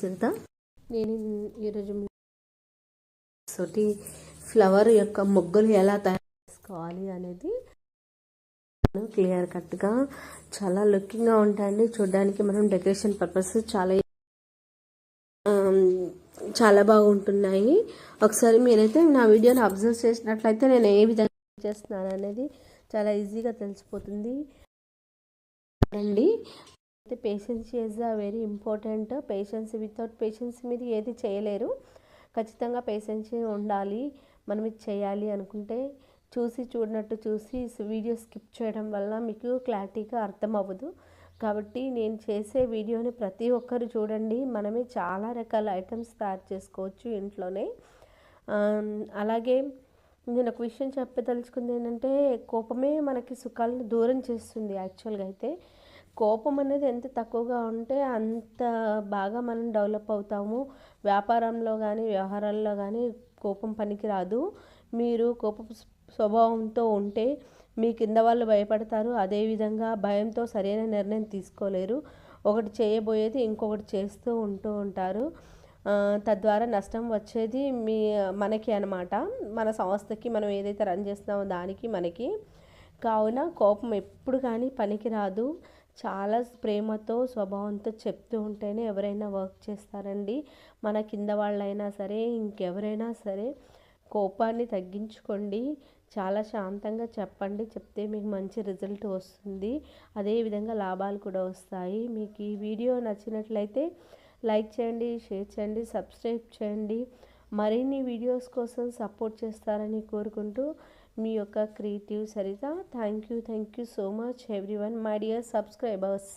సరిత. నేను ఈరోజు తోటి ఫ్లవర్ యొక్క మొగ్గలు ఎలా తయారు చేసుకోవాలి అనేది క్లియర్ కట్గా చాలా లుకింగ్గా ఉంటాయండి. చూడడానికి మనం డెకరేషన్ పర్పస్ చాలా బాగుంటున్నాయి. ఒకసారి మీరైతే నా వీడియోని అబ్జర్వ్ చేసినట్లయితే నేను ఏ విధంగా చేస్తున్నాను అనేది చాలా ఈజీగా తెలిసిపోతుంది అండి. అయితే patience is very important. Without patience మీరు ఏది చేయలేరు. ఖచ్చితంగా పేషెన్స్ ఉండాలి. మనం ఇది చేయాలి అనుకుంటే చూడనట్టు చూసి వీడియో స్కిప్ చేయడం వల్ల మీకు క్లారిటీగా అర్థం అవ్వదు. కాబట్టి నేను చేసే వీడియోని ప్రతి ఒక్కరు చూడండి. మనమే చాలా రకాల ఐటమ్స్ తయారు చేసుకోవచ్చు ఇంట్లోనే. అలాగే నేను ఒక విషయం చెప్పదలుచుకుంది ఏంటంటే, కోపమే మనకి సుఖాలను దూరం చేస్తుంది. యాక్చువల్గా అయితే కోపం అనేది ఎంత తక్కువగా ఉంటే అంత బాగా మనం డెవలప్ అవుతాము. వ్యాపారంలో కానీ వ్యవహారాల్లో కానీ కోపం పనికి రాదు. మీరు కోపం స్వభావంతో ఉంటే మీ కింద వాళ్ళు భయపడతారు. అదేవిధంగా భయంతో సరైన నిర్ణయం తీసుకోలేరు. ఒకటి చేయబోయేది ఇంకొకటి చేస్తూ ఉంటారు. తద్వారా నష్టం వచ్చేది మనకి అన్నమాట. మన సంస్థకి మనం ఏదైతే రన్ చేస్తున్నామో దానికి మనకి. కావున కోపం ఎప్పుడు కానీ పనికి రాదు. చాలా ప్రేమతో స్వభావంతో చెప్తూ ఉంటేనే ఎవరైనా వర్క్ చేస్తారండి. మన కింద వాళ్ళైనా సరే ఇంకెవరైనా సరే కోపాన్ని తగ్గించుకోండి. చాలా శాంతంగా చెప్పండి. చెప్తే మీకు మంచి రిజల్ట్ వస్తుంది. అదేవిధంగా లాభాలు కూడా వస్తాయి. మీకు ఈ వీడియో నచ్చినట్లయితే లైక్ చేయండి, షేర్ చేయండి, సబ్స్క్రైబ్ చేయండి. మరిన్ని వీడియోస్ కోసం సపోర్ట్ చేస్తారని కోరుకుంటూ మీ యొక్క creative Saritha. Thank you so much everyone, my dear subscribers.